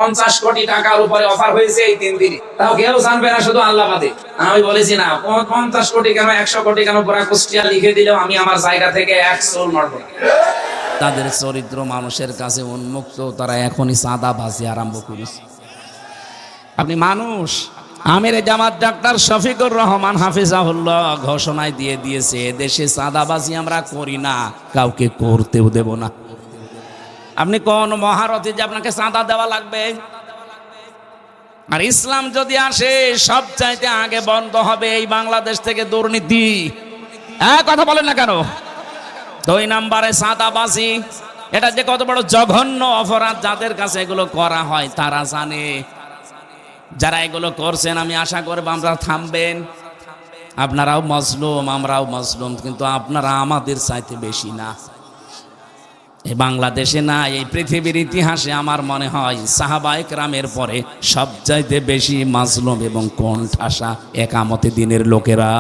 50 কোটি টাকার উপরে অফার হয়েছে এই 3 দিনে, তাও কেউ জানবে না, শুধু আল্লাহ বাদে। আমি বলেছি না 50 কোটি কেন 100 কোটি কেন, পুরা কুষ্টিয়া লিখে দিলেও আমি আমার জায়গা থেকে 1 চুল নড়ব না। তাদের চরিত্র মানুষের কাছে উন্মুক্ত, তারা এখনই চাঁদাবাজি আরম্ভ করেছে। আপনি মানুষ, আমির জামাত ডাক্তার শফিকুর রহমান হাফিজাহুল্লাহ ঘোষণায় দিয়ে দিয়েছে, এদেশে চাঁদাবাজি আমরা করি না, কাউকে করতেও দেব না। আপনি কোন মহারথী যে আপনাকে চাঁদা দেওয়া লাগবে? আর ইসলাম যদি আসে সবচাইতে আগে বন্ধ হবে এই বাংলাদেশ থেকে দুর্নীতি। কথা বলেন না কেন? 2 নম্বরে চাঁদাবাজি, এটা যে কত বড় জঘন্য অপরাধ, যাদের কাছে এগুলো করা হয় তারা জানে। যারা এগুলো করছেন আমি আশা করব আমরা থামবেন। আপনারাও মজলুম, আমরাও মজলুম, কিন্তু আপনারা আমাদের চাইতে বেশি না। এই বাংলাদেশে না, এই পৃথিবীর ইতিহাসে আমার মনে হয় সাহাবায়ে কেরামের পরে সবচাইতে বেশি মাজলুম এবং কোণঠাসা একামতে দিনের লোকেরা।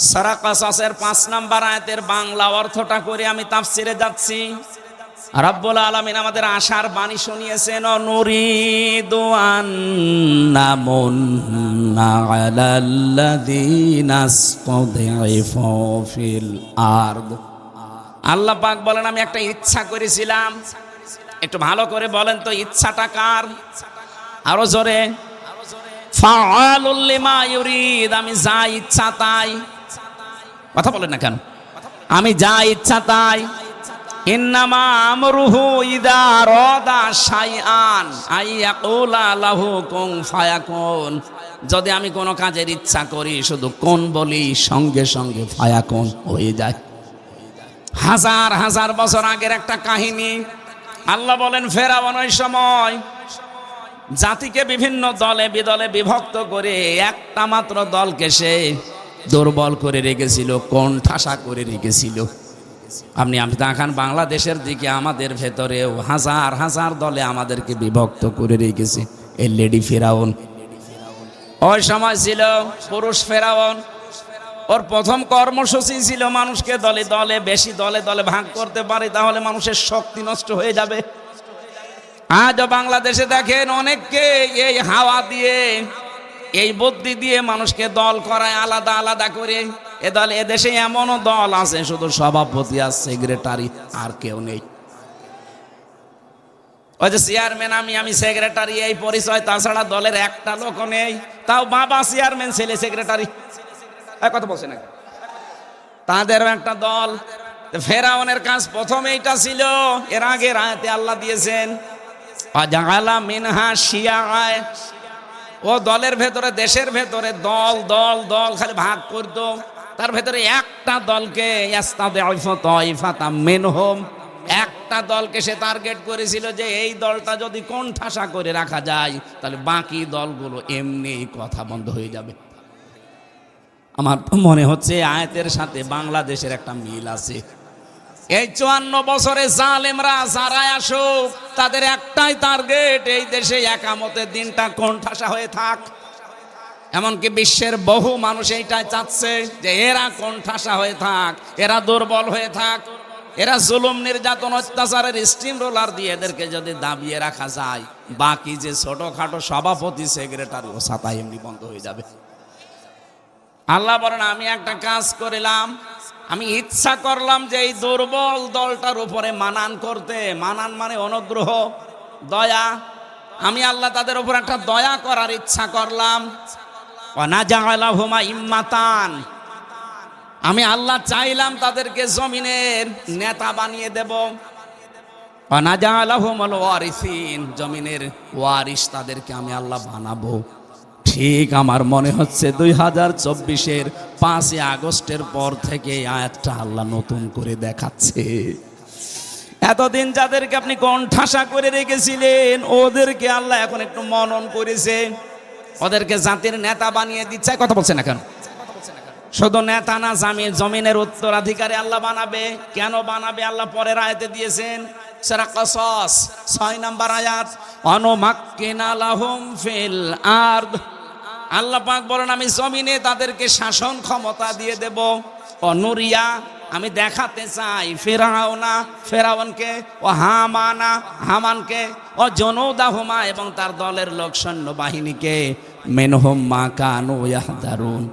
সূরা কাসাসের 5 নম্বর আয়াতের বাংলা অর্থটা করে আমি তাফসিরে যাচ্ছি। রব্বুল আলামিন আমাদের আশার বাণী শুনিয়েছেন, নুরিদু আন্নামুন্না আলাল্লাযীনা ইসতাদঈফু ফিল আরদ। আল্লাহ পাক বলেন আমি একটা ইচ্ছা করেছিলাম। একটু ভালো করে বলেন তো ইচ্ছাটা কার? আরো জোরে। ফাআলুল লিমা ইউরিদ, আমি যা ইচ্ছা তাই। কথা বলেন না কেন? আমি যা ইচ্ছা তাই। ইন্নামা আমরুহু ইযা আরাদা শাইআন আইয়াকুলা লাহু কুন ফায়াকুন। যদি আমি কোনো কাজের ইচ্ছা করি শুধু কোন বলি, সঙ্গে সঙ্গে ফায়াকুন হয়ে যায়। হাজার হাজার বছর আগের একটা কাহিনী। আল্লাহ বলেন ফেরাউন ওই সময় জাতিকে বিভিন্ন দলে বিদলে বিভক্ত করে একটা মাত্র দলকে সে দুর্বল করে রেখেছিল, কোণঠাসা করে রেখেছিল। আপনি তাকান বাংলাদেশের দিকে, আমাদের ভেতরেও হাজার হাজার দলে আমাদেরকে বিভক্ত করে রেখেছে এই লেডি ফেরাউন। ওই সময় ছিল পুরুষ ফেরাউন। ওর প্রথম কর্মসূচি ছিল মানুষকে দলে দলে, বেশি দলে দলে ভাগ করতে পারে তাহলে মানুষের শক্তি নষ্ট হয়ে যাবে। আজও বাংলাদেশে দেখেন অনেককে এই হাওয়া দিয়ে, এই বুদ্ধি দিয়ে মানুষকে দল করায় আলাদা আলাদা করে। এ দলে, এদেশে এমনও দল আছে শুধু সভাপতি আর সেক্রেটারি, আর কেউ নেই। ওই যে চেয়ারম্যান, আমি সেক্রেটারি, এই পরিচয়, তাছাড়া দলের একটা লোক নেই। তাও বাবা চেয়ারম্যান, ছেলে সেক্রেটারি। কথা বলছে না, তাদেরও একটা দল। ফেরাউনের কাজ প্রথম এইটা ছিল। এর আগের আয়াতে আল্লাহ দিয়েছেন আজালা মিনহা শিয়াআ। ও দলের ভেতরে, দেশের ভেতরে দল দল দল খালি ভাগ করত। তার ভেতরে একটা দলকে ইস্তাদঈফু তাইফাতাম মিনহুম, একটা দলকে সে টার্গেট করেছিল যে এই দলটা যদি কোণঠাসা করে রাখা যায় তাহলে বাকি দলগুলো এমনি কথা বন্ধ হয়ে যাবে। আমার মনে হচ্ছে আয়াতের সাথে বাংলাদেশের একটা মিল আছে। এই 54 বছরে জালেমরা যারাই আসুক, তাদের একটাই টার্গেট, এই দেশে একামতের দিনটা কোণঠাসা হয়ে থাক। এমনকি বিশ্বের বহু মানুষ এইটাই চাচ্ছে যে এরা কোণঠাসা হয়ে থাক, এরা দুর্বল হয়ে থাক, এরা জুলুম নির্যাতন অত্যাচারের স্টিম রোলার দিয়ে এদেরকে যদি দাবিয়ে রাখা যায়, বাকি যে ছোটখাটো সভাপতি সেক্রেটারি ও ছাতা এমনি বন্ধ হয়ে যাবে। আল্লাহ বলেন আমি একটা কাজ করিলাম, আমি ইচ্ছা করলাম যে এই দুর্বল দলটার উপরে মানান করতে। মানান মানে অনুগ্রহ, দয়া। আমি আল্লাহ তাদের উপর একটা দয়া করার ইচ্ছা করলাম। ওয়ানাজালাহুমা ইম্মাতান, আমি আল্লাহ চাইলাম তাদেরকে জমিনের নেতা বানিয়ে দেব। ওয়ানাজালাহুমুল ওয়ারিসিন, জমিনের ওয়ারিস তাদেরকে আমি আল্লাহ বানাবো। ঠিক আমার মনে হচ্ছে 2024-এর 5 আগস্টের পর থেকে আয়াতটা আল্লাহ নতুন করে দেখাচ্ছে। এতদিন যাদেরকে আপনি কোণঠাসা করে রেখেছিলেন, ওদেরকে আল্লাহ এখন একটু মনন করেছে, ওদেরকে জাতির নেতা বানিয়ে দিচ্ছে। কথা বলছে না কেন? শুধু নেতা না, জমিনের উত্তরাধিকারী আল্লাহ বানাবে। কেন বানাবে আল্লাহ পরের আয়াতে দিয়েছেন। সূরা কাসাস 6 নম্বর আয়াত, অনুমাক্কিনা লাহুম ফিল আরদ। আল্লাহ পাক বলেন আমি জমিনে তাদেরকে শাসন ক্ষমতা দিয়ে দেব। অনুরিয়া আমি দেখাতে চাই ফেরাউনকে ও হামানকে ও জনৌদাহুমা এবং তার দলের লোক সৈন্য বাহিনীকে মিনহুম মা কানু ইয়াহদারুন।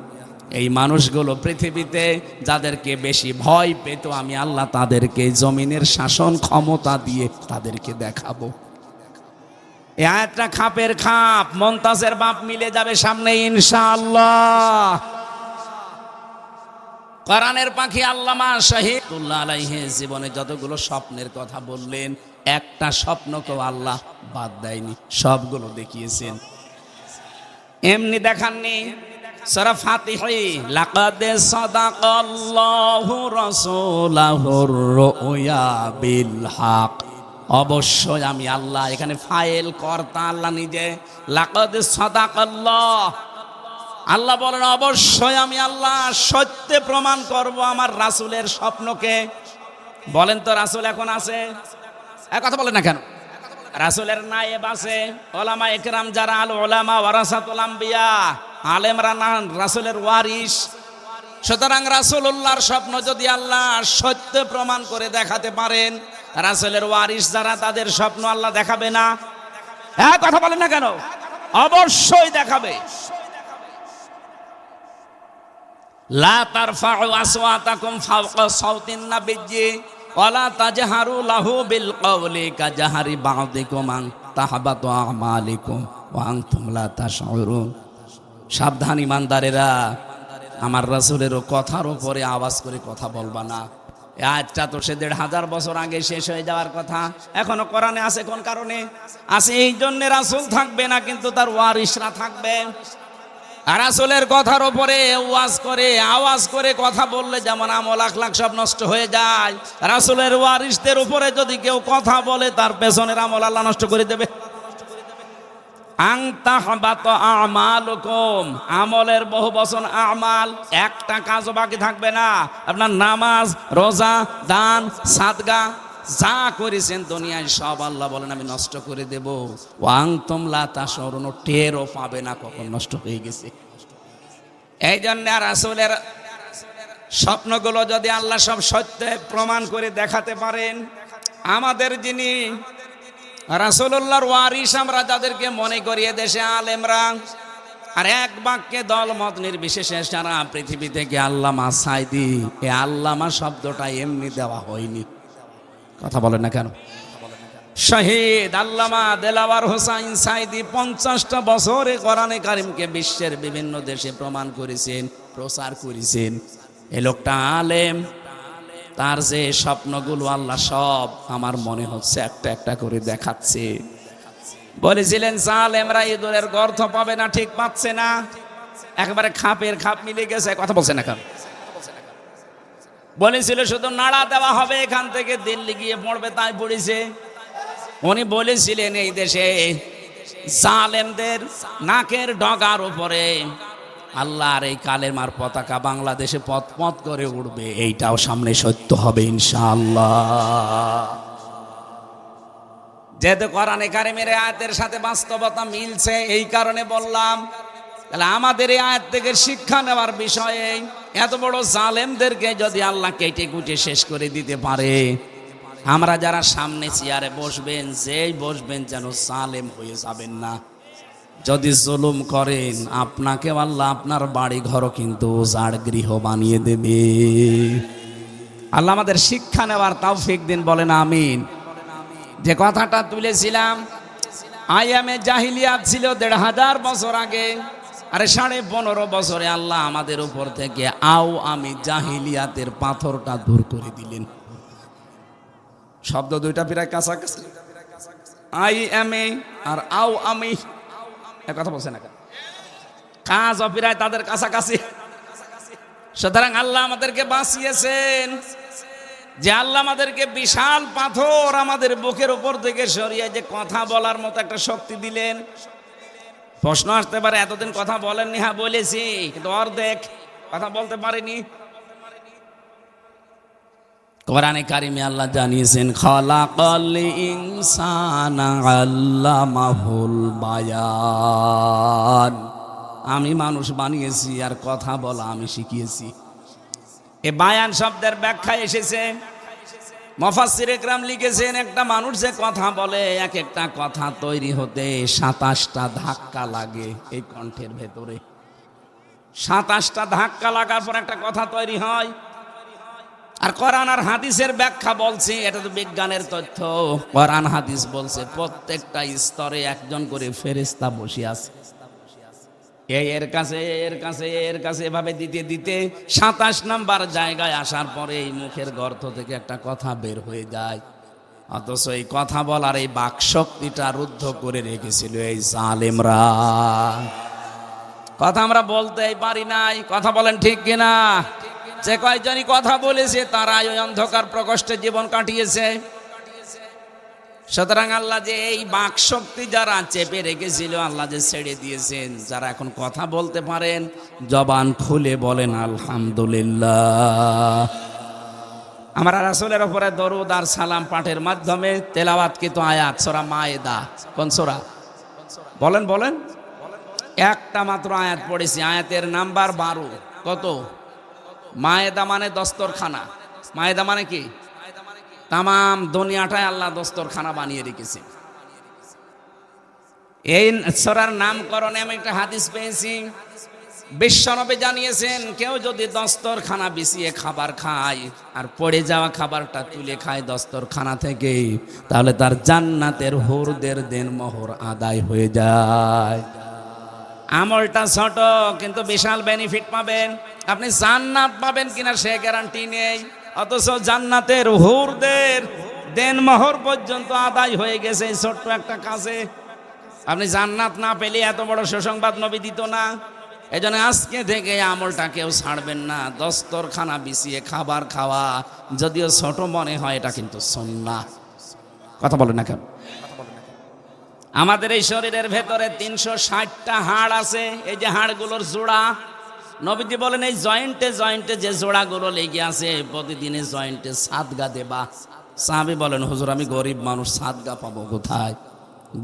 এই মানুষগুলো পৃথিবীতে যাদেরকে বেশি ভয় পেত আমি আল্লাহ তাদেরকে জমিনের শাসন ক্ষমতা দিয়ে তাদেরকে দেখাবো। এই আয়াতটা খাপের খাপ, মমতাজের বাপ মিলে যাবে সামনে ইনশাআল্লাহ। কোরআনের পাখি আল্লামা শহীদুল্লাহ আলাইহি জীবনে যতগুলো স্বপ্নের কথা বললেন, একটা স্বপ্নকেও আল্লাহ বাদ দেয়নি, সবগুলো দেখিয়েছেন। এমনি দেখাননি। সূরা ফাতিহী লাকাদ সাদাকাল্লাহু রাসূলাহুর রুয়া বিল হক। অবশ্যই আমি আল্লাহ, এখানে ফাইল কর্তা আল্লাহ নিজে। লাকাদ সাদাকাল্লাহ, আল্লাহ বলেন অবশ্যই আমি আল্লাহ সত্যে প্রমাণ করব আমার রাসূলের স্বপ্নকে। বলেন তো রাসূল এখন আছে? এক কথা বলেন না কেন? রাসূলের নায়েব আছে, ওলামা একরাম যারা আল ওলামা ওয়ারাসাতুল আম্বিয়া, আলেমরা না রাসূলের ওয়ারিস। সুতরাং রাসূলুল্লাহর স্বপ্ন যদি আল্লাহ সত্য প্রমাণ করে দেখাতে পারেন, রাসূলের ওয়ারিস যারা তাদের স্বপ্ন আল্লাহ দেখাবে না? এক কথা বলেন না কেন? অবশ্যই দেখাবে। লা তারফাউ আসওয়াতাকুম ফাওকা সাউতিন নাবিয়্যি ওয়ালা তাজহারু লাহু বিল কওলি কাজহারি বা'দিকুম আন তাহবাতু আমালিকুম ওয়া আনতুম লা তাশউরুন। সাবধান ইমানদারেরা, আমার রাসূলেরও কথার উপরে আওয়াজ করে কথা বলবা না। এই আয়াতটা তো সে ১৫০০ বছর আগে শেষ হয়ে যাওয়ার কথা, এখনো কোরআনে আছে। কোন কারণে আছে? এই জন্য রাসূল থাকবে না, কিন্তু তার ওয়ারিসরা থাকবে। আর রাসূলের কথার উপরে ওয়াজ করে আওয়াজ করে কথা বললে যেমন আমল আখলাক সব নষ্ট হয়ে যায়, রাসূলের ওয়ারিসদের উপরে যদি কেউ কথা বলে তার পেছনের আমল আল্লাহ নষ্ট করে দেবে। আন তাহবাত আমালুকুম, আমলের বহু বচন আমাল, একটা কাজও বাকি থাকবে না। আপনার নামাজ, রোজা, দান, সাদগা যা করেছেন দুনিয়ায় সব আল্লাহ বলেন আমি নষ্ট করে দেব। ওয়াংতুম লা তাশউরুন, টেরও পাবে না কখন নষ্ট হয়ে গেছে। এই জন্য রাসূলের স্বপ্নগুলো যদি আল্লাহ সব সত্যে প্রমাণ করে দেখাতে পারেন, আমাদের যিনি রাসূলুল্লাহর ওয়ারিস আমরা যাদেরকে মনে করি দেশে আলেমরা, আর এক বাক্যে দল মত নির্বিশেষে সারা পৃথিবী থেকে আল্লামা সাইদি, এই আল্লামা শব্দটা এমনি দেওয়া হয়নি। কথা বলেন না কেন? শহীদ আল্লামা দেলাওয়ার হোসাইন সাইদি 50টা বছরে কোরআনে কারিমকে বিশ্বের বিভিন্ন দেশে প্রমাণ করেছেন, প্রচার করেছেন। এই লোকটা আলেম, তার যে স্বপ্নগুলো আল্লাহ সব আমার মনে হচ্ছে একটা একটা করে দেখাচ্ছে। বলেছিলেন জালেমরা ইঁদুরের গর্ত পাবে না, ঠিক পাচ্ছে না, একেবারে খাপের খাপ মিলে গেছে। কথা বলছে না কেন? বলেছিল শুধু নাড়া দেওয়া হবে, এখান থেকে দিল্লি গিয়ে পড়বে, তাই পড়েছে। উনি বলেছিলেন এই দেশে জালেমদের নাকের ডগার উপরে আল্লাহর এই কালেমার পতাকা বাংলাদেশে পথ পথ করে উড়বে, এইটাও সামনে সত্য হবে ইনশাআল্লাহ। যেহেতু কোরআনে কারিমের আয়াতের সাথে বাস্তবতা মিলছে, এই কারণে বললাম। তাহলে আমাদের এই আয়াত থেকে শিক্ষা নেওয়ার বিষয়ে, এত বড় জালেমদেরকে যদি আল্লাহ কেটে কুটে শেষ করে দিতে পারে, আমরা যারা সামনে চেয়ারে বসবেন, যেই বসবেন যেন জালেম হয়ে যাবেন না। যদি জুলুম করেন আপনাকে আল্লাহ আপনার বাড়ি ঘরও কিন্তু উজাড় গৃহ বানিয়ে দেবে। আল্লাহ আমাদের শিক্ষা নেওয়ার তৌফিক দিন, বলেন আমিন। যে কথাটা তুলেছিলাম, আয়ামে জাহিলিয়াত ছিল ১৫০০ বছর আগে, আরে 15.5 বছরে আল্লাহ আমাদের উপর থেকে আমি জাহিলিয়াতের পাথরটা দূর করে দিলেন। শব্দ দুইটা প্রায় কাছাকাছি, আইএমএ আর আমি, কথা বলছে না, কাজ অপিরায় তাদের কাছাকাছি। সুতরাং আল্লাহ আমাদেরকে বাঁচিয়েছেন, যে আল্লাহ আমাদেরকে বিশাল পাথর আমাদের বুকের উপর থেকে সরিয়ে যে কথা বলার মতো একটা শক্তি দিলেন। প্রশ্ন আসতে পারে এতদিন কথা বলেননি। হ্যাঁ বলেছি, কিন্তু অর্ধেক কথা বলতে পারিনি। কোরআনে কারিমে আল্লাহ জানিয়েছেন খালাকাল ইনসানা আল্লামাহুল বায়ান, আমি মানুষ বানিয়েছি আর কথা বলা আমি শিখিয়েছি। এ বায়ান শব্দের ব্যাখ্যা এসেছে, মুফাসসির ইকরাম লিখেছেন একটা মানুষ যে কথা বলে এক একটা কথা তৈরি হতে 27টা ধাক্কা লাগে এই কণ্ঠের ভেতরে। 27টা ধাক্কা লাগার পর একটা কথা তৈরি হয়। আর কোরআন আর হাদিসের ব্যাখ্যা বলছে, এটা তো বিজ্ঞানের তথ্য। কোরআন হাদিস বলছে প্রত্যেকটা স্তরে একজন করে ফেরেশতা বসে আছে, এর কাছে এর কাছে এর কাছে এভাবে দিতে দিতে 27 নাম্বার জায়গায় আসার পরে এই মুখের গর্ত থেকে একটা কথা বের হয়ে যায়। অথচ এই কথা বলার এই বাকশক্তিটা রুদ্ধ করে রেখেছিল এই জালেমরা। কথা আমরা বলতেই পারি নাই, কথা বলেন ঠিক কিনা? যে কয়জনই কথা বলেছে তারাই ওই অন্ধকার প্রকোষ্ঠে জীবন কাটিয়েছে। সুতরাং আল্লাহ যে এই বাকশক্তি যারা চেপে রেখেছিল আল্লাহ যে ছেড়ে দিয়েছেন, যারা এখন কথা বলতে পারেন জবান খুলে বলেন আলহামদুলিল্লাহ। আমরা রাসূলের উপরে দরুদ আর সালাম পাঠের মাধ্যমে তেলাওয়াতকৃত আয়াত সূরা মায়েদা, কোন সূরা বলেন বলেন? একটা মাত্র আয়াত পড়েছি, আয়াতের নাম্বার 12। কত? মায়েদা মানে দস্তরখানা। মায়েদা মানে কি? তামাম দুনিয়াটাই আল্লাহ দস্তরখানা বানিয়ে রেখেছে। এই সূরার নামকরণে আমি একটা হাদিস পেয়েছি, বিশ্বনবী জানিয়েছেন কেউ যদি দস্তরখানা বিছিয়ে খাবার খায় আর পড়ে যাওয়া খাবারটা তুলে খায় দস্তরখানা থেকে, তাহলে তার জান্নাতের হুরদের দেনমোহর আদায় হয়ে যায়। আমলটা ছোট কিন্তু বিশাল বেনিফিট পাবেন। আপনি জান্নাত পাবেন কিনা সে গ্যারান্টি নেই, অথচ জান্নাতের হুরদের দেনমোহর পর্যন্ত আদায় হয়ে গেছে এই ছোট্ট একটা কাজে। আপনি জান্নাত না পেলে এত বড় সুসংবাদ নবী দিত না। এই জন্য আজকে থেকে আমলটা কেউ ছাড়বেন না। দস্তরখানা বিছিয়ে খাবার খাওয়া যদিও ছোট মনে হয়, এটা কিন্তু সুন্নাহ। কথা বলেন না কেন? আমাদের এই শরীরের ভেতরে 360টা হাড় আছে। এই যে হাড়গুলোর জোড়া, নবীজি বলেন এই জয়েন্টে জয়েন্টে যে জোড়াগুলো লেগে আছে প্রতিদিনে জয়েন্টে সাদগা দেবা। সাহাবী বলেন হুজুর আমি গরিব মানুষ, সাদগা পাবো কোথায়?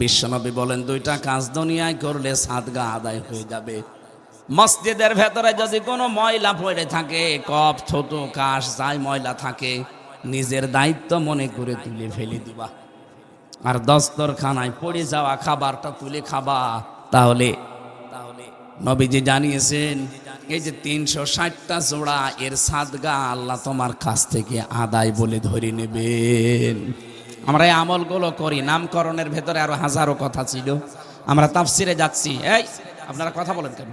বিশ্বনবী বলেন 2টা কাজ দুনিয়ায় করলে সাদগা আদায় হয়ে যাবে। মসজিদের ভেতরে যদি কোনো ময়লা পড়ে থাকে, কপ ছোট কাশ যাই ময়লা থাকে, নিজের দায়িত্ব মনে করে তুলে ফেলে দিবা। আর দস্তরখানায় পড়ে যাওয়া খাবারটা তুলে খাবা। তাহলে নবীজি জানিয়েছেন এই যে 360টা জোড়া এর সাদগা আল্লাহ তোমার কাছ থেকে আদায় বলে ধরে নেবেন। আমরা এই আমলগুলো করি। নামকরণের ভেতরে আরো হাজারো কথা ছিল। আমরা তাফসিরে যাচ্ছি। এই আপনারা কথা বলেন কেন?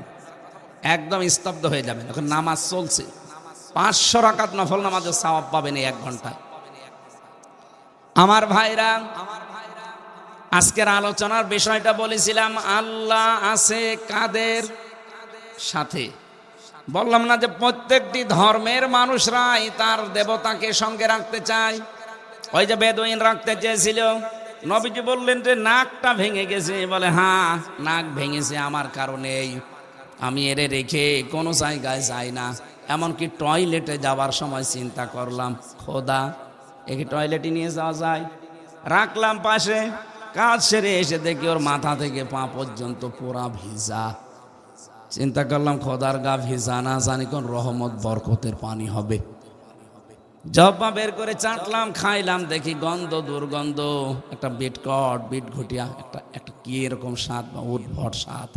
একদম স্তব্ধ হয়ে যাবেন। এখন নামাজ চলছে, 500 রাকাত নফল নামাজের সওয়াব পাবেন এই 1 ঘন্টায়। আমার ভাইরা, আজকের আলোচনার বিষয়টা বলেছিলাম আল্লাহ আছে কাদের সাথে। বললাম না যে প্রত্যেকটি ধর্মের মানুষরাই তার দেবতাকে সঙ্গে রাখতে চায়। ওই যে বেদুইন রাখতে চেয়েছিল, নবীজি বললেন যে নাকটা ভেঙে গেছে। বলে হ্যাঁ নাক ভেঙেছে আমার কারণেই, আমি এরে রেখে কোনো জায়গায় যাই না। এমনকি টয়লেটে যাওয়ার সময় চিন্তা করলাম খোদা একে টয়লেটে নিয়ে যাওয়া যায়, রাখলাম পাশে। কাজ সেরে এসে দেখি ওর মাথা থেকে পা পর্যন্ত পুরা ভিজা। চিন্তা করলাম খোদার গা ভিজা, না জানি কোন রহমত বরকতের পানি হবে। জব্বা বের করে চাটলাম, খাইলাম, দেখি গন্ধ দুর্গন্ধ, একটা বিটকট বিট ঘটিয়া একটা কি এরকম স্বাদ বা উদ্ভট স্বাদ।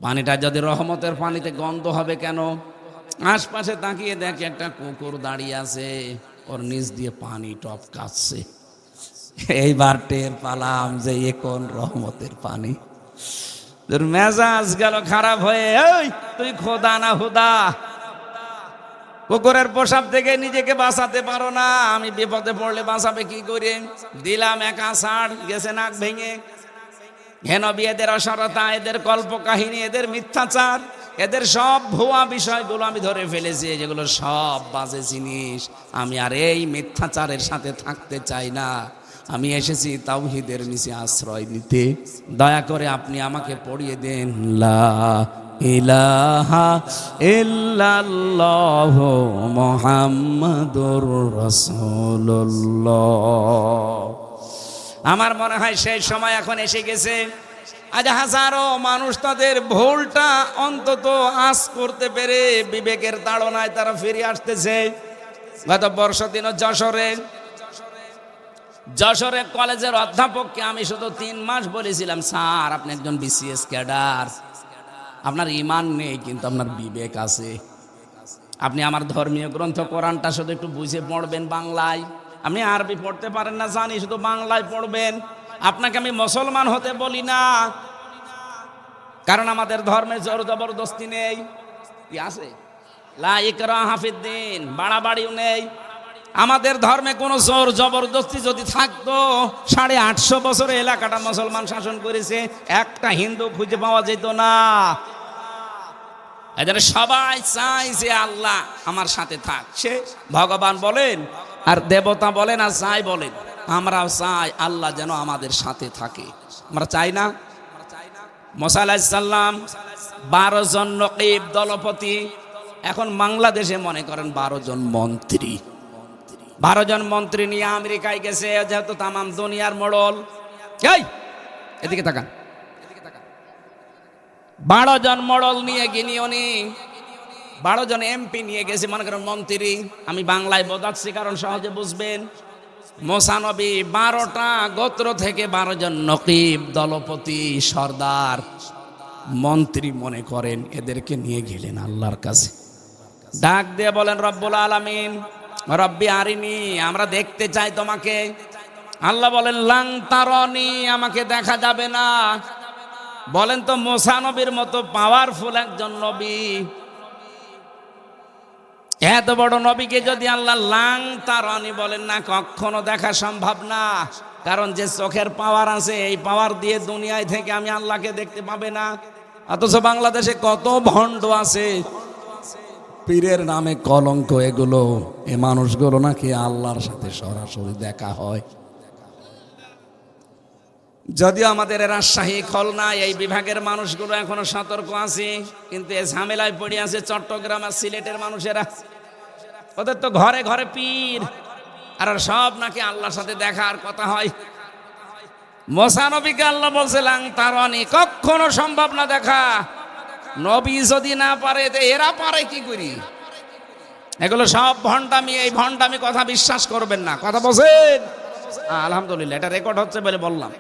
পানিটা যদি রহমতের পানিতে গন্ধ হবে কেন? আশপাশে তাকিয়ে দেখি একটা কুকুর দাঁড়িয়ে আছে, ওর নিচ দিয়ে পানি টপকাচ্ছে। এইবার টের পালাম যে এ কোন রহমতের পানি। তোর মেজাজ গেল খারাপ হয়ে, এই তুই খোদা না হুদা? কুকুরের পোশাক থেকে নিজেকে বাঁচাতে পারো না, আমি বিপদে পড়লে বাঁচাবে কি করে? দিলাম একা ছাড়, গেছে নাক ভেঙে। হেনবি এদের অসারতা, এদের কল্প কাহিনী, এদের মিথ্যাচার, এদের সব ভুয়া বিষয়গুলো আমি ধরে ফেলেছি। যেগুলো সব বাজে জিনিস। আমি আর এই মিথ্যাচারের সাথে থাকতে চাই না। আমি এসেছি তাওহীদের নিচে আশ্রয় নিতে। দয়া করে আপনি আমাকে পড়িয়ে দেন লা ইলাহা ইল্লাল্লাহু মুহাম্মাদুর রাসূলুল্লাহ। আমার মনে হয় সেই সময় এখন এসে গেছে। আজ হাজারো মানুষ তাদের ভুলটা অন্তত আজ করতে পেরে বিবেকের তাড়নায় তারা ফিরে আসতেছে। গত বর্ষ দিন যশোরে কলেজের অধ্যাপককে আমি শুধু 3 মাস বলেছিলাম, স্যার আপনি একজন বিসিএস ক্যাডার, আপনার ঈমান নেই কিন্তু আপনার বিবেক আছে, আপনি আমার ধর্মীয় গ্রন্থ কোরআনটা শুধু একটু বুঝে পড়বেন বাংলায়, আপনি আরবি পড়তে পারেন না জানি, শুধু বাংলায় পড়বেন। আপনাকে আমি মুসলমান হতে বলি না, কারণ আমাদের ধর্মে জোর জবরদস্তি নেই। কি আছে? লা ইকরাহা ফিদ্দিন, বাড়াবাড়িও নেই। আমাদের ধর্মে কোনো জোর জবরদস্তি যদি থাকতো 850 বছরে এলাকাটা মুসলমান শাসন করেছে, একটা হিন্দু খুঁজে পাওয়া যেত না। এদের সবাই চাই যে আল্লাহ আমার সাথে থাক, সে ভগবান বলেন আর দেবতা বলেন আর যাই বলেন, আমরাও চাই আল্লাহ যেন আমাদের সাথে থাকে। আমরা চাই না? মুসা আলাইহিস সালাম 12 জন নকিব দলপতি, এখন বাংলাদেশে মনে করেন 12 জন মন্ত্রী। 12 জন মন্ত্রী নিয়ে আমেরিকায় গেছে, যেহেতু তামাম দুনিয়ার মোড়ল। এই এদিকে তাকান, 12 জন মোড়ল নিয়ে গিয়ে উনি 12 জন এমপি নিয়ে গেছে, মনে করেন মন্ত্রী। আমি বাংলায় বোঝাচ্ছি কারণ সহজে বুঝবেন। মুসা নবী 12টা গোত্র থেকে 12 জন নকিব দলপতি সর্দার মন্ত্রী মনে করেন, এদেরকে নিয়ে গেলেন আল্লাহর কাছে। ডাক দিয়ে বলেন, রব্বুল আলামিন রব্বি আরিনি, আমরা দেখতে চাই তোমাকে। আল্লাহ বলেন, লাং তারনি, আমাকে দেখা যাবে না। বলেন তো মুসা নবীর মতো পাওয়ারফুল একজন নবী, এত বড় নবীকে যদি আল্লাহ লাং তারনি বলেন না, কখনো দেখা সম্ভব না। কারণ যে চোখের পাওয়ার আছে, এই পাওয়ার দিয়ে দুনিয়ায় থেকে আমি আল্লাহকে দেখতে পাবে না। অথচ বাংলাদেশে কত ভণ্ড আছে, পীরের নামে কলঙ্ক এগুলো, এই মানুষগুলো নাকি আল্লাহর সাথে সরাসরি দেখা হয়। যদিও আমাদের রাজশাহী খুলনা এই বিভাগের মানুষগুলো এখনো সতর্ক আছে, কিন্তু এই ঝামেলায় পড়ে আছে চট্টগ্রাম আর সিলেটের মানুষেরা। ওদের তো ঘরে ঘরে পীর, আর সব নাকি আল্লাহর সাথে দেখার কথা হয়। মুসা নবীকে আল্লাহ বলছে লাং তারানি, কখনো সম্ভব না দেখা। নবী যদি না পারে তো এরা পারে কি করি? এগুলো সব ভণ্ডামি, এই ভণ্ডামি কথা বিশ্বাস করবেন না। কথা বলছেন? আলহামদুলিল্লাহ, এটা রেকর্ড হচ্ছে বলে বললাম।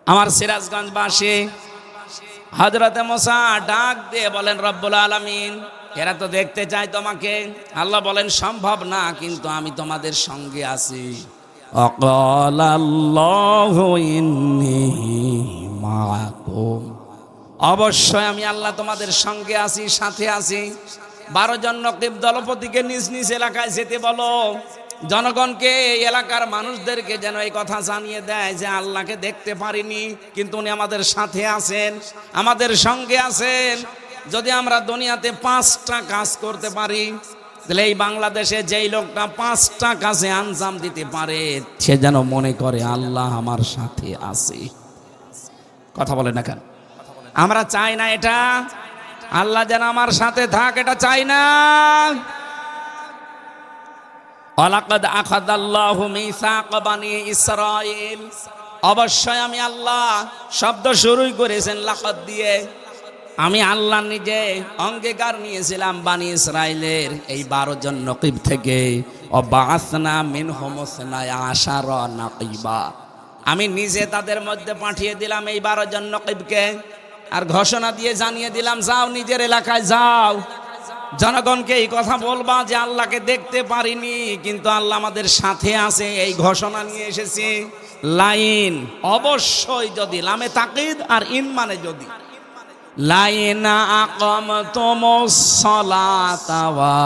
আমার সিরাজগঞ্জবাসী হযরতে মুসা ডাক দিয়ে বলেন, রব্বুল আলামিন এরা তো দেখতে চায় তোমাকে। আল্লাহ বলেন, সম্ভব না, কিন্তু আমি তোমাদের সঙ্গে আছি। আল্লাহু ইন্নী মাআকুম, অবশ্যই আমি আল্লাহ তোমাদের সঙ্গে আছি, সাথে আছি। 12 জন নকিব দলপতিকে নিজ নিজ এলাকায় যেতে বলো, জনগণকে, এলাকার মানুষদেরকে যেন এই কথা জানিয়ে দেয় যে আল্লাহকে দেখতে পারিনি, কিন্তু উনি আমাদের সাথে আছেন, আমাদের সঙ্গে আছেন। যদি আমরা দুনিয়াতে 5টা কাজ করতে পারি, তাহলে এই বাংলাদেশে যেই লোকটা 5টা কাজে আঞ্জাম দিতে পারে, সে যেন মনে করে আল্লাহ আমার সাথে আছে। কথা বলে না কেন? আমরা চাই না এটা, আল্লাহ যেন আমার সাথে থাক, এটা চাই না। ওয়ালাকাদ আখাযাল্লাহু মিসাক বানি ইসরাঈল, অবশ্যই আমি আল্লাহ, শব্দ শুরুই করেছেন লাকাদ দিয়ে। আমি আল্লাহ নিজে অঙ্গীকার নিয়েছিলাম বানি ইসরাইলের এই 12 জন নকিব থেকে। ওয়াবাসনা মিনহুম 12 নাকিবা, আমি নিজে তাদের মধ্যে পাঠিয়ে দিলাম এই 12 জন নকিবকে, আর ঘোষণা দিয়ে জানিয়ে দিলাম, যাও নিজের এলাকায় যাও, জনগণকে এই কথা বলবা যে আল্লাহকে দেখতে পারিনি, কিন্তু আল্লাহ আমাদের সাথে আছে, এই ঘোষণা নিয়ে এসেছি। লাইন অবশ্যই, যদি লামে তাকিদ আর ইন মানে যদি, লাইনা আকামতুমুস সালাতা ওয়া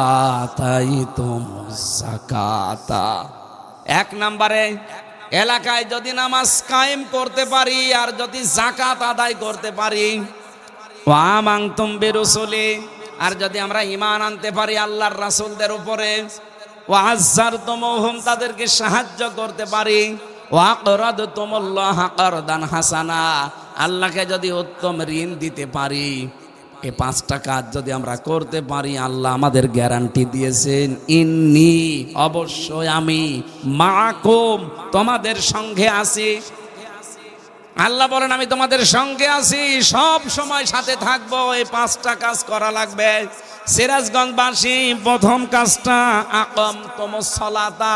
আতাইতুমুজ যাকাতা, 1 নম্বরে এলাকায় যদি নামাজ কায়েম করতে পারি আর যদি যাকাত আদায় করতে পারি, ওয়া আমানতুম বিরুসুলি, আর যদি আমরা ঈমান আনতে পারি আল্লাহর রাসূলদের উপরে, ওয়া আযযারতুমুহুম, তাদেরকে সাহায্য করতে পারি, ওয়া আকরাদতুমুল্লাহ কারদান হাসানা, আল্লাহকে যদি উত্তম ঋণ দিতে পারি, এই 5টা কাজ যদি আমরা করতে পারি, আল্লাহ আমাদের গ্যারান্টি দিয়েছেন, ইন্নী, অবশ্যই আমি, মাআকুম, তোমাদের সঙ্গে আছি। আল্লাহ বলেন আমি তোমাদের সঙ্গে আছি, সব সময় সাথে থাকবো। এই 5টা কাজ করা লাগবে। সিরাজগঞ্জবাসী প্রথম কাজটা আকামতুমুস সালাতা।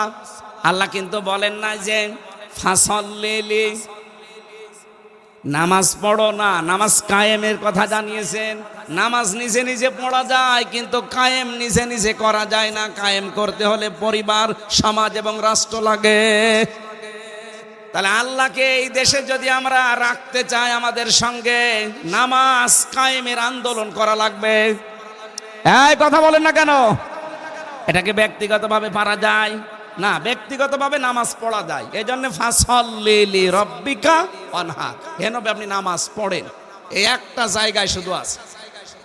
আল্লাহ কিন্তু বলেন না যে ফাসাল্লিলি, নামাজ পড়ো না, নামাজ কায়েমের কথা জানিয়েছেন। নামাজ নিজে নিজে পড়া যায়, কিন্তু কায়েম নিজে নিজে করা যায় না। কায়েম করতে হলে পরিবার, সমাজ এবং রাষ্ট্র লাগে। তাহলে আল্লাহকে এই দেশে যদি আমরা রাখতে চাই আমাদের সঙ্গে, নামাজ কায়েমের আন্দোলন করা লাগবে। এই কথা বলেন না কেন? এটাকে ব্যক্তিগতভাবে পারা যায় না, ব্যক্তিগতভাবে নামাজ পড়া যায়। এই জন্য ফাসাল্লি রব্বিকা ওয়ানহার, হেন আপনি নামাজ পড়েন। এই একটা জায়গায় শুধু আছে,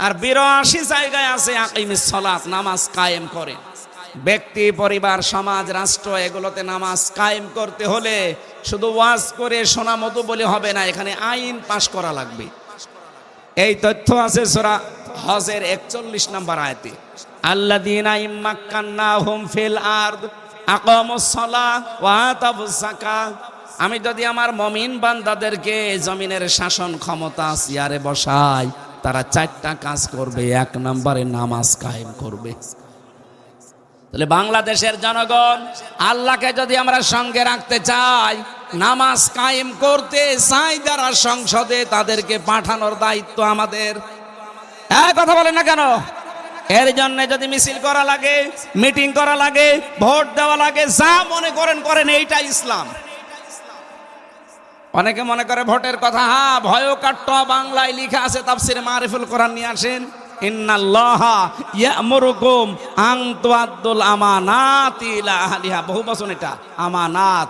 আর 82 জায়গায় আছে আকিমিস সালাত, নামাজ কায়েম করেন। ব্যক্তি, পরিবার, সমাজ, রাষ্ট্র, এগুলোতে নামাজ কায়েম করতে হলে শুধু ওয়াজ করে শোনা মতো বলে হবে না, এখানে আইন পাশ করা লাগবে। এই তথ্য আছে সূরা হজের 41 নম্বর আয়াতে, আল্লাযীনা ইম্মাক্কান্নাহুম ফিল আরদ আকামুস সালাহ ওয়া আতাবুজ যাকাত। আমি যদি আমার মুমিন বান্দাদেরকে জমিনের শাসন ক্ষমতা চেয়ারে বসাই, তারা 4টা কাজ করবে। 1 নম্বরে নামাজ কায়েম করবে। তাহলে বাংলাদেশের জনগণ, আল্লাহকে যদি আমরা সঙ্গে রাখতে চাই, নামাজ কায়েম করতে চাই যারা সংসদে, তাদেরকে পাঠানোর দায়িত্ব আমাদের। কথা বলেন না কেন? এর জন্য যদি মিছিল করা লাগে, মিটিং করা লাগে, ভোট দেওয়া লাগে, যা মনে করেন করেন, এইটা ইসলাম। অনেকে মনে করে ভোটের কথা, হ্যাঁ ভয়ও কাট্ট, বাংলায় লেখা আছে, তাফসিরে মারিফুল কোরআন নিয়ে আসেন, ইন্নাল্লাহা ইয়ামুরুকুম আন তুআদ্দুল আমানাতি ইলা আহলিহা। বহু বচন এটা, আমানাত।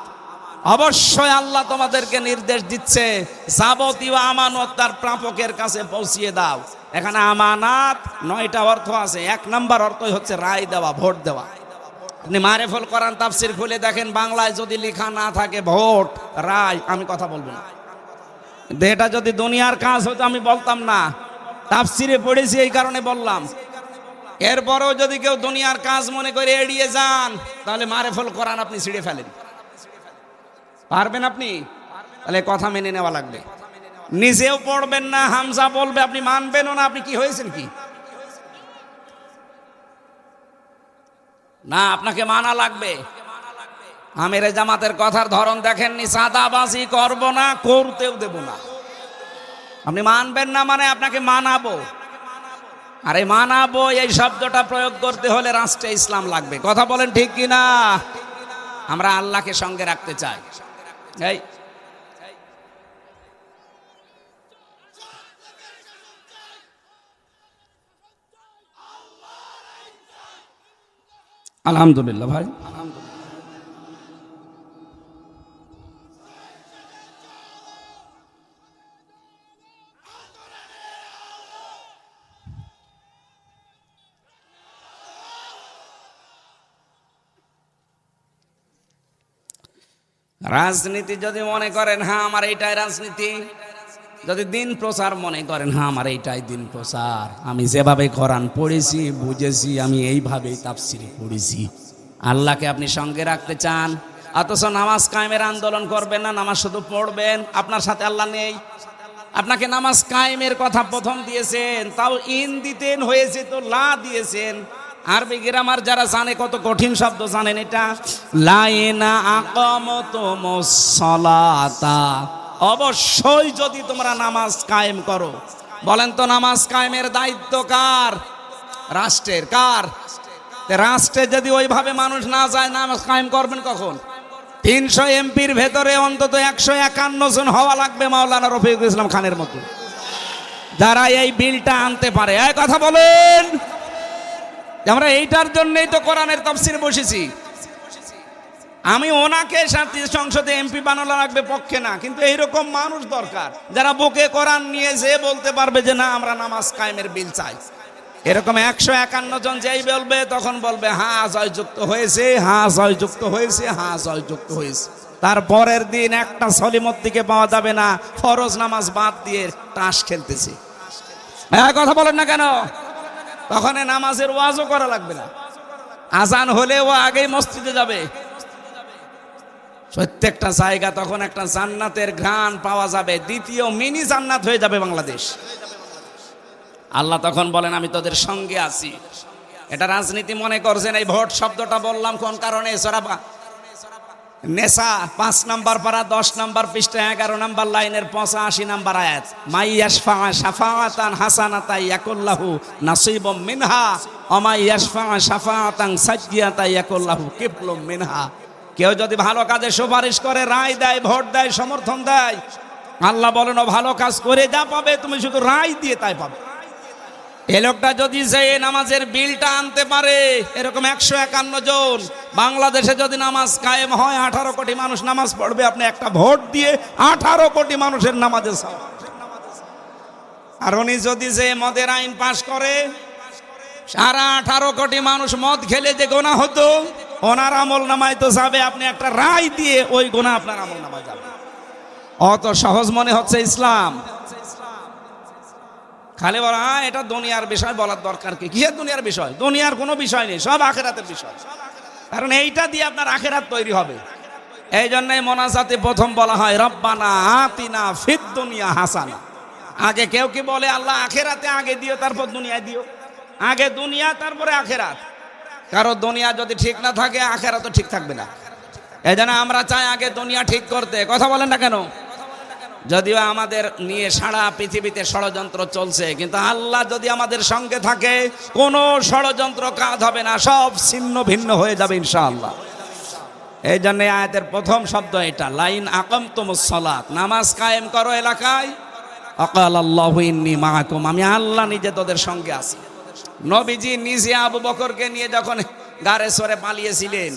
অবশ্যই আল্লাহ তোমাদেরকে নির্দেশ দিচ্ছে, যাবতীয় আমানত তার প্রাপকের কাছে পৌঁছিয়ে দাও। এখানে আমানাত 9টা অর্থ আছে। 1 নম্বর অর্থই হচ্ছে রায় দেওয়া, ভোট দেওয়া। আপনি মারিফুল কোরআন তাফসির খুলে দেখেন, বাংলায় যদি লেখা না থাকে ভোট, রায়, আমি কথা বলবো না। এটা যদি দুনিয়ার কাজ হতো আমি বলতাম না, তাফসিরে পড়েছি এই কারণে বললাম। এরপরেও যদি কেউ দুনিয়ার কাজ মনে করে এড়িয়ে যান, তাহলে মারিফুল কোরআন আপনি ছিঁড়ে ফেলেন। পারবেন আপনি? তাহলে কথা মেনে নেওয়া লাগবে। নিজেও পড়বেন না, হামজা বলবে আপনি মানবেনও না। আপনি কি হয়েছেন কি? না, আপনাকে মানা লাগবে। আমিরে জামাতের কথার ধরন দেখেননি, চাঁদাবাজি করব না, করতেও দেব না। আপনি মানবেন না মানে আপনাকে মানাবো। আরে মানাবো এই শব্দটা প্রয়োগ করতে হলে রাষ্ট্রে ইসলাম লাগবে। কথা বলেন ঠিক কি না? আমরা আল্লাহকে সঙ্গে রাখতে চাই। এই আলহামদুলিল্লাহ ভাই, রাজনীতি যদি মনে করেন হ্যাঁ আমার এইটাই রাজনীতি, যদি দিন প্রচার মনে করেন হ্যাঁ আমার এইটাই দিন প্রচার, আমি যেভাবে কোরআন পড়েছি বুঝেছি, আমি এইভাবেই তাফসির পড়েছি। আল্লাহকে আপনি সঙ্গে রাখতে চান, অথচ নামাজ কায়েমের আন্দোলন করবেন না, নামাজ শুধু পড়বেন, আপনার সাথে আল্লাহ নেই। আপনাকে নামাজ কায়েমের কথা প্রথম দিয়েছেন, তাও ইন দিতেন, হয়েছে তো লা দিয়েছেন। আরবি গ্রামার যারা জানে, কত কঠিন শব্দ জানেন এটা। লাইনা আকামতুমুস সালাতা, অবশ্যই যদি তোমরা নামাজ কায়েম করো। বলেন তো নামাজ কায়েমের দায়িত্ব কার? রাষ্ট্রের। কার? রাষ্ট্রে যদি ওইভাবে মানুষ না যায়, নামাজ কায়েম করবেন কখন? 300 এমপির ভেতরে অন্তত 151 জন হওয়া লাগবে মাওলানা রফিকুল ইসলাম খানের মতো, যারা এই বিলটা আনতে পারে। এই কথা বলেন। আমরা এইটার জন্যই তো কোরআনের তাফসীর বসেছি। আমি ওনাকে সংসদে এমপি বানানো লাগবে পক্ষে না, কিন্তু এইরকম মানুষ দরকার যারা বুকে কোরআন নিয়ে যে বলতে পারবে যে না আমরা নামাজ কায়েমের বিল চাই। এরকম 151 জন যেই বলবে, তখন বলবে হ্যাঁ জয়যুক্ত হয়েছে, হ্যাঁ জয়যুক্ত হয়েছে, হ্যাঁ জয়যুক্ত হয়েছে। তারপরের দিন একটা সলিমত্তিকে পাওয়া যাবে না, ফরজ নামাজ বাদ দিয়ে তাস খেলতেছে। কথা বলেন না কেন? তখন নামাজের ওয়াজও করা লাগবে না, আজান হলে ও আগেই মসজিদে যাবে। প্রত্যেকটা জায়গা তখন একটা জান্নাতের ঘ্রাণ পাওয়া যাবে, দ্বিতীয় মিনি জান্নাত হয়ে যাবে বাংলাদেশ। আল্লাহ তখন বলেন আমি তোদের সঙ্গে আছি। এটা রাজনীতি মনে করছেন? এই ভোট শব্দটা বললাম কোন কারণে? সূরা নেসা 5 নম্বর পারা 10 নম্বর পৃষ্ঠা 11 নম্বর লাইনের 85 নম্বর আয়াত, মাই ইয়াশফা শাফাআতান হাসানাতান ইয়াকুল্লাহু নাসিবুম মিনহা ওয়া মাই ইয়াশফা শাফাআতান সাইয়্যাতান ইয়াকুল্লাহু কিফলুম মিনহা। কেউ যদি ভালো কাজে সুপারিশ করে, রায় দেয়, ভোট দেয়, সমর্থন দেয়, আল্লাহ বলেন ও ভালো কাজ করে যা পাবে, তুমি শুধু রায় দিয়ে তাই পাবে। এই লোকটা যদি যে নামাজের বিলটা আনতে পারে, এরকম 151 জন বাংলাদেশে যদি নামাজ কায়েম হয়, 18 কোটি মানুষ নামাজ পড়বে, আপনি একটা ভোট দিয়ে 18 কোটি মানুষের নামাজে সওয়াব। আর উনি যদি যে মদের আইন পাশ করে, সারা 18 কোটি মানুষ মদ খেলে যে গোনা হতো, ওনার আমল নামায় তো যাবে, আপনি একটা রায় দিয়ে ওই গোনা আপনার আমল নামায় যাবে। অত সহজ মনে হচ্ছে ইসলাম? খালি বলা এটা দুনিয়ার বিষয়, বলার দরকার কি? কিসের দুনিয়ার বিষয়? দুনিয়ার কোনো বিষয় নেই, সব আখেরাতের বিষয়। কারণ এইটা দিয়ে আপনার আখেরাত তৈরি হবে। এই জন্যই মোনাজাতে প্রথম বলা হয় রব্বানা আতিনা ফিদ দুনিয়া হাসানা। আগে কেউ কি বলে আল্লাহ আখেরাতে আগে দিও তারপর দুনিয়ায় দিও? আগে দুনিয়া তারপরে আখেরাত। কারণ দুনিয়া যদি ঠিক না থাকে, আখেরাত তো ঠিক থাকবে না। এই জন্য আমরা চাই আগে দুনিয়া ঠিক করতে। কথা বলেন না কেন? যদিও আমাদের নিয়ে সারা পৃথিবীতে ষড়যন্ত্র চলছে, কিন্তু আল্লাহ যদি আমাদের সঙ্গে থাকে, কোনো ষড়যন্ত্র কাজ হবে না, সব ছিন্ন ভিন্ন হয়ে যাবে ইনশাআল্লাহ। এই জন্য আয়াতের প্রথম শব্দ এটা, লাইন আকামতুমুস সালাত, নামাজ কায়েম করো এলাকায়। আকাল আল্লাহু ইন্নী মাআকুম, আমি আল্লাহ নিজে তোদের সঙ্গে আছি। নবীজি নিজে আবু বকরকে নিয়ে যখন গারে সরে পালিয়েছিলেন,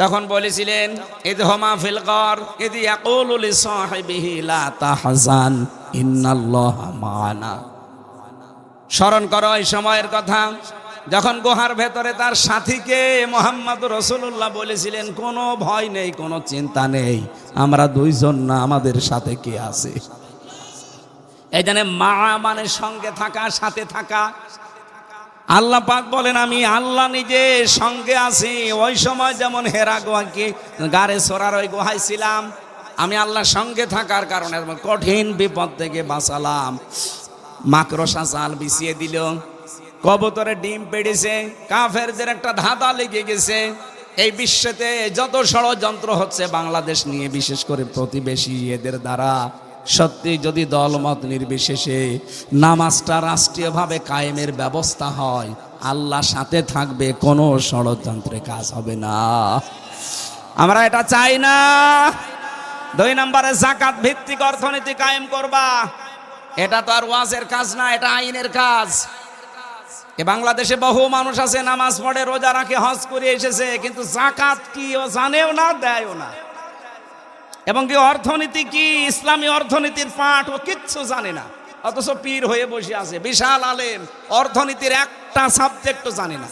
তখন বলেছিলেন ইদহুমা ফিল গার ইদ ইয়াকুলু লিসাহিবিহি লা তাহজান ইন্নাল্লাহা মা'ানা। স্মরণ করো এই সময়ের কথা, যখন গুহার ভেতরে তার সাথীকে মুহাম্মদ রাসূলুল্লাহ বলেছিলেন কোনো ভয় নেই, কোনো চিন্তা নেই, আমরা দুইজন না, আমাদের সাথে কে আছে? এই জন্য মা মানে সঙ্গে থাকা, সাথে থাকা। আল্লাহ পাক বলেন আমি আল্লাহ নিজে সঙ্গে আছি। ওই সময় যেমন হেরা গুহাকে গারে সরার ওই গুহায় ছিলাম, আমি আল্লাহর সঙ্গে থাকার কারণে কঠিন বিপদ থেকে বাঁচালাম। মাকড়সা জাল বিছিয়ে দিল, কবুতরে ডিম পেড়েছে, কাফেরদের একটা ধাঁধা লেগে গেছে। এই বিশ্বেতে যত ষড়যন্ত্র হচ্ছে বাংলাদেশ নিয়ে, বিশেষ করে প্রতিবেশী এদের দ্বারা, সত্যি যদি দলমত নির্বিশেষে নামাজটা রাষ্ট্রীয়ভাবে কায়েমের ব্যবস্থা হয়, আল্লাহ সাথে থাকবে, কোনো ষড়যন্ত্রে কাজ হবে না। আমরা এটা চাই না। 2 নম্বরে যাকাত ভিত্তিক অর্থনীতি কায়েম করবা। এটা তো আর ওয়াজের কাজ না, এটা আইনের কাজ। এ বাংলাদেশে বহু মানুষ আছে নামাজ পড়ে, রোজা রাখে, হজ করে এসেছে, কিন্তু যাকাত কি ও জানেও না, দেয়ও না। এবং কি অর্থনীতি কি, ইসলামী অর্থনীতির পাঠ ও কিচ্ছু জানে না, অথচ পীর হয়ে বসে আছে, বিশাল আলেম, অর্থনীতির একটা সাবজেক্টও জানে না।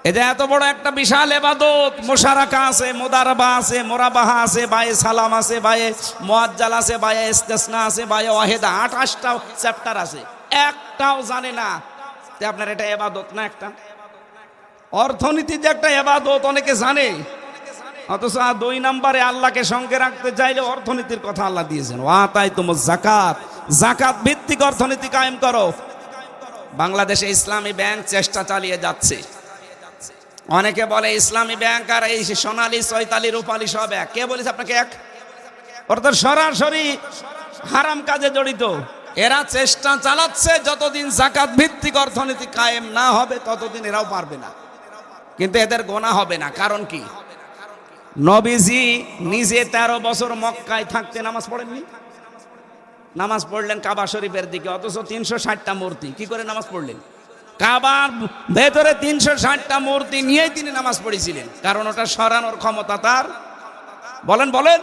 এটা এত বড় একটা বিশাল ইবাদত, মুশারাকা আছে, মুদারাবা আছে, মুরাবাহা আছে, বায়ে সালাম আছে, বায়ে মুআজ্জাল আছে, বায়ে ইস্তিসনা আছে, বায়ে ওয়াহিদা, 28টা চ্যাপ্টার আছে, একটাও জানে না। তে আপনার এটা ইবাদত না? একটা অর্থনীতি যে একটা ইবাদত অনেকে জানে, অথচ 2 নম্বরে আল্লাহকে সঙ্গে রাখতে চাইলে অর্থনীতির কথা আল্লাহ দিয়েছেন, ওয়াতাইতুমুজ যাকাত, যাকাত ভিত্তিক অর্থনীতি কায়েম করো। বাংলাদেশে ইসলামী ব্যাংক চেষ্টা চালিয়ে যাচ্ছে। অনেকে বলে ইসলামী ব্যাংক আর এই সোনালী, চৈতালি, রূপালী সব এক। কে বলেছে আপনাকে এক? ওরা তো সরাসরি হারাম কাজে জড়িত। এরা চেষ্টা চালাচ্ছে, যতদিন যাকাত ভিত্তিক অর্থনীতি কায়েম না হবে ততদিন এরাও পারবে না। কিন্তু এদের গোনা হবে না। কারণ কি? নবীজি নিজে 13 বছর মক্কায় থাকতে নামাজ পড়েননি। নামাজ পড়লেন কাবা শরীফের দিকে, অথচ 360টা মূর্তি। কি করে নামাজ পড়লেন? কাবার ভেতরে 360টা মূর্তি নিয়েই তিনি নামাজ পড়েছিলেন, কারণ ওটা সরানোর ক্ষমতা তার। বলেন বলেন।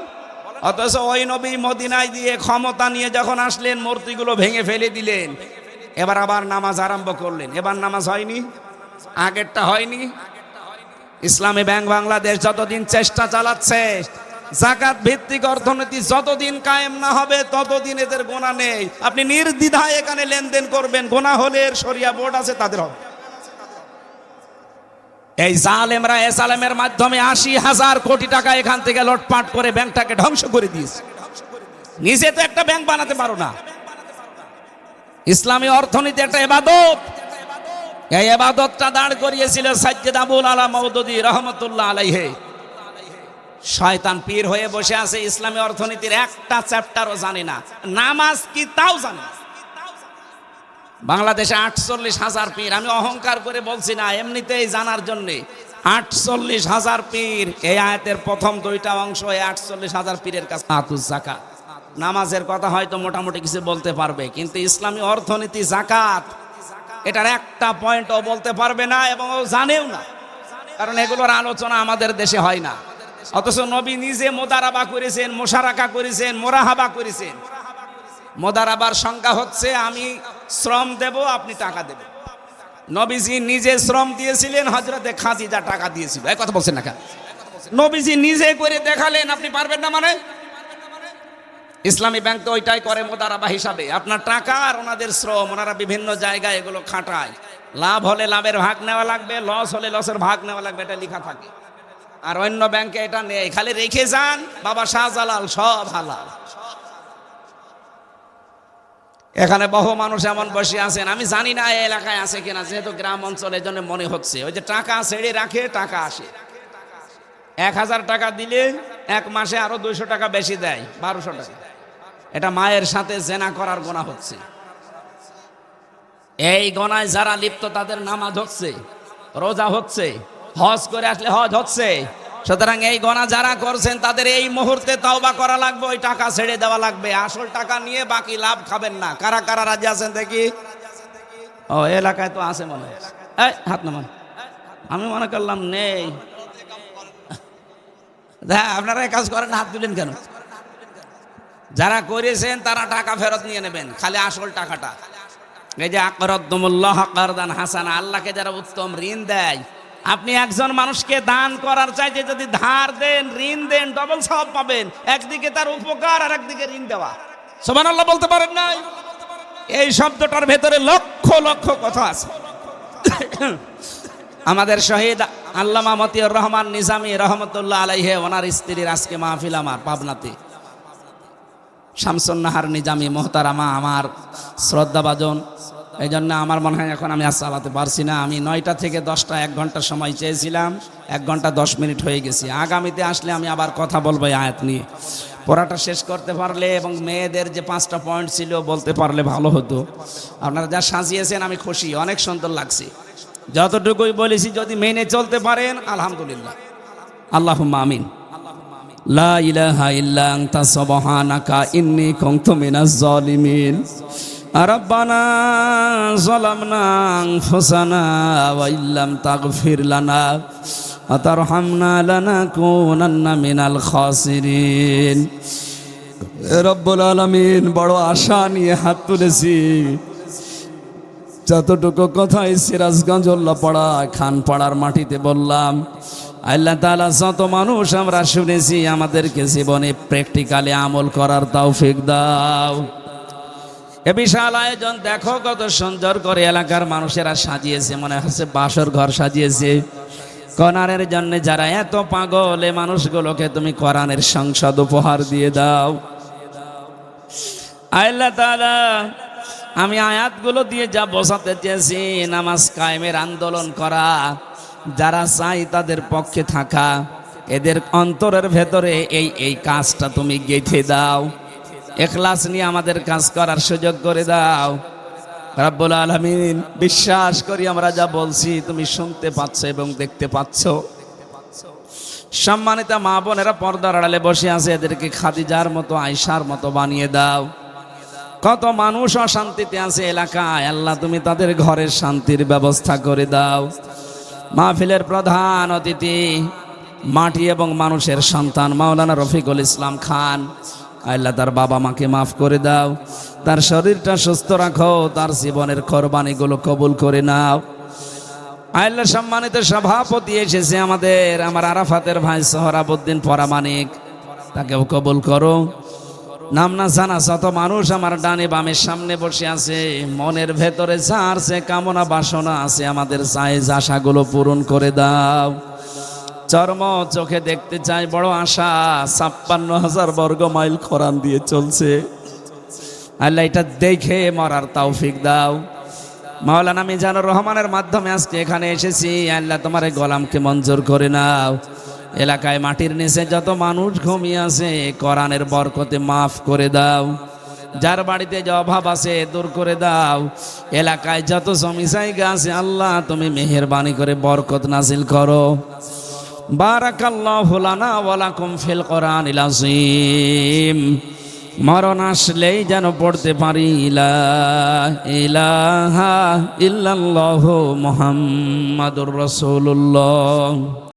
অথচ ওই নবী মদিনায় দিয়ে ক্ষমতা নিয়ে যখন আসলেন, মূর্তিগুলো ভেঙে ফেলে দিলেন। এবার আবার নামাজ আরম্ভ করলেন। এবার নামাজ হয়নি, আগেরটা হয়নি। ইসলামী ব্যাংক বাংলাদেশ যতদিন চেষ্টা চালাচ্ছে, যাকাত ভিত্তিক অর্থনীতি যতদিন কায়েম না হবে ততদিন এদের গোনা নেই। আপনি নির্দ্বিধায় এখানে লেনদেন করবেন, গোনা হলে এর শরিয়া বোর্ড আছে, তাদের হবে। এই জালেমরা এসালেমের মাধ্যমে ৮০,০০০ কোটি টাকা এখান থেকে লুটপাট করে ব্যাংকটাকে ধ্বংস করে দিয়েছে। নিজে তো একটা ব্যাংক বানাতে পারো না। ইসলামী অর্থনীতি একটা ইবাদত। এই ইবাদতটা দাঁড় করিয়েছিল সাজ্জাদ আবুল আলা মওদুদী রহমাতুল্লাহ আলাইহি। শয়তান পীর হয়ে বসে আছে, ইসলামী অর্থনীতির একটা চ্যাপ্টারও জানে না, নামাজ কি তাও জানে না। বাংলাদেশে ৪৮,০০০ পীর, আমি অহংকার করে বলছি না, এমনিতেই জানার জন্য ৪৮,০০০ পীর। এই আয়াতের প্রথম দুইটা অংশ এই ৪৮,০০০ পীরের কাছে আতুজ যাকাত, নামাজের কথা হয়তো মোটামুটি কিছু বলতে পারবে, কিন্তু ইসলামী অর্থনীতি যাকাত এটার একটা পয়েন্টও বলতে পারবে না এবং ও জানেও না, কারণ এগুলোর আলোচনা আমাদের দেশে হয় না। অথচ নবী নিজে মোদারাবা করেছেন, মোশারাকা করেছেন, মোরাহাবা করেছেন। মোদারাবার সংজ্ঞা হচ্ছে আমি শ্রম দেব, আপনি টাকা দেবেন। নবীজি নিজে শ্রম দিয়েছিলেন, হযরতে খাদিজা টাকা দিয়েছিল। এই কথা বলছেন না কেন? নবীজি নিজে করে দেখালেন, আপনি পারবেন না মানে? ইসলামী ব্যাংক তো ওইটাই করে মোদারাবা হিসাবে, আপনার টাকা আর ওনাদের শ্রম, ওনারা বিভিন্ন জায়গায় এগুলো খাটায়। লাভ হলে লাভের ভাগ নেওয়া লাগবে, লস হলে লসের ভাগ নেওয়া লাগবে, এটা লেখা থাকে। আর অন্য ব্যাংকে এটা নেই, খালি রেখে যান বাবা শাহজালাল, সব হালাল। এখানে বহু মানুষ এমন বসে আছেন, আমি জানি না এই এলাকায় আছে কিনা, যেহেতু গ্রাম অঞ্চলের জন্য মনে হচ্ছে ওই যে টাকা ছেড়ে রাখে, টাকা আসে। ১,০০০ টাকা দিলে এক মাসে আরো ২০০ টাকা বেশি দেয়, ১২০০ টাকা। এটা মায়ের সাথে জেনা করার গুনাহ হচ্ছে। এই গুনায় যারা লিপ্ত তাদের নামাজ হচ্ছে, রোজা হচ্ছে, হজ করে আসলে হজ হচ্ছে। সুতরাং এই গুনাহ যারা করছেন তাদের এই মুহূর্তে তওবা করা লাগবে, ওই টাকা ছেড়ে দেওয়া লাগবে। আসল টাকা নিয়ে বাকি লাভ খাবেন না। কারা কারা রাজি আছেন দেখি? ও এলাকায় তো আছে মনে হয়, এই হাত নামান। আমি মনে করলাম নেই। হ্যাঁ, আপনারা এই কাজ করেন, হাত তুলেন কেন? যারা করেছেন তারা টাকা ফেরত নিয়ে নেবেন, খালি আসল টাকাটা। এই যে আকরাদুমুল্লাহ কারদান হাসানা, আল্লাহকে যারা উত্তম ঋণ দেয়, আপনি একজন মানুষকে দান করার চাইতে যদি ধার দেন, ঋণ দেন, ডবল সওয়াব পাবেন। একদিকে তার উপকার আর একদিকে ঋণ দেওয়া। সুবহানাল্লাহ বলতে পারেন না? এই শব্দটার ভেতরে লক্ষ লক্ষ কথা আছে। আমাদের শহীদ আল্লামা মতিউর রহমান নিজামী রহমতুল্লাহ আলাইহি, ওনার স্ত্রীর আজকে মাহফিল আমার পাবনাতে। শামসুন নাহার নিজামী মোহতারামা আমার শ্রদ্ধাভাজন। এই জন্য আমার মনে হয় এখন আমি আর চালাতে পারছি না। আমি ৯টা থেকে 10টা 1 ঘন্টা সময় চেয়েছিলাম, 1 ঘন্টা 10 মিনিট হয়ে গেছি। আগামীতে আসলে আমি আবার কথা বলবো এই আয়াত নিয়ে। পড়াটা শেষ করতে পারলে এবং মেয়েদের যে 5টা পয়েন্ট ছিল বলতে পারলে ভালো হতো। আপনারা যা সাজিয়েছেন আমি খুশি, অনেক সুন্দর লাগছে। যতটুকুই বলেছি যদি মেনে চলতে পারেন আলহামদুলিল্লাহ। আল্লাহুম্মা আমিন। লা ইলাহা ইল্লা আনতা সুবহানাকা ইন্নী কুনতু মিনাজ জালিমিন। রাব্বানা যালামনা আনফুসানা ওয়া ইল্লাম তাগফির লানা ওয়া তারহামনা লানাকুনান্না মিনাল খাসিরিন। রব্বুল আলামিন, বড় আশা নিয়ে হাত তুলেছি। যতটুকু কথা এই সিরাজগঞ্জ উল্লাপাড়া খানপাড়ার মাটিতে বললাম, আল্লাহ তাআলা যত মানুষ আমরা শুনেছি আমাদেরকে জীবনে প্র্যাকটিক্যালি আমল করার তৌফিক দাও। এ বিশাল আয়োজন দেখো কত সুন্দর করে এলাকার মানুষেরা সাজিয়েছে, মনে হচ্ছে বাসর ঘর সাজিয়েছে। কোরআনের জন্য যারা এত পাগল, এই মানুষগুলোকে তুমি কোরআনের সংসদ উপহার দিয়ে দাও। আল্লাহ তাআলা, আমি আয়াতগুলো দিয়ে যা বোঝাতে চেয়েছি, নামাজ কায়েমের আন্দোলন করা, যারা চাই তাদের পক্ষে থাকা, এদের অন্তরের ভেতরে এই কাজটা তুমি গেঁথে দাও। ইখলাস নিয়ে আমাদের কাজ করার সুযোগ করে দাও রব্বুল আলামিন। বিশ্বাস করি আমরা যা বলছি তুমি শুনতে পাচ্ছ এবং দেখতে পাচ্ছ। সম্মানিত মা বোনেরা পর্দার আড়ালে বসে আছে, এদেরকে খাদিজার মতো, আয়েশার মতো বানিয়ে দাও। কত মানুষ অশান্তিতে আছে এলাকায়, আল্লাহ তুমি তাদের ঘরের শান্তির ব্যবস্থা করে দাও। মাহফিলের প্রধান অতিথি মাটি এবং মানুষের সন্তান মাওলানা রফিকুল ইসলাম খান, আল্লাহ তার বাবা মাকে মাফ করে দাও, তার শরীরটা সুস্থ রাখো, তার জীবনের কোরবানিগুলো কবুল করে নাও। আল্লাহ সম্মানিত সভাপতি এসেছে আমার আরাফাতের ভাই সোহরাবউদ্দিন পরামানিক, তাকেও কবুল করো। নাম না জানা যত মানুষ আমার ডানে বামের সামনে বসে আছে, মনের ভেতরে যা আছে কামনা বাসনা আছে, আমাদের চাইজ আশাগুলো পূরণ করে দাও। চর্ম চোখে দেখতে চাই, বড় আশা। ৫৬,০০০ বর্গ মাইল কোরআন দিয়ে চলছে, আল্লাহ এটা দেখে মরার তৌফিক দাও। মাওলানা মিজানুর রহমানের মাধ্যমে আজকে এখানে এসেছি, আল্লাহ তোমার এই গোলামকে মঞ্জুর করে নাও। এলাকায় মাটির নিচে যত মানুষ ঘুমিয়ে আছে, কোরআনের বরকতে মাফ করে দাও। যার বাড়িতে যে অভাব আছে দূর করে দাও। এলাকায় যত জমি জায়গা আছে আল্লাহ তুমি মেহেরবানি করে বরকত নাজিল করো। বারাকাল্লাহু লানা ওয়া লাকুম ফিল কোরআনিল আযীম। মরণ আসলেই যেন পড়তে পারি লা ইলাহা ইল্লাল্লাহু মুহাম্মাদুর রাসূলুল্লাহ।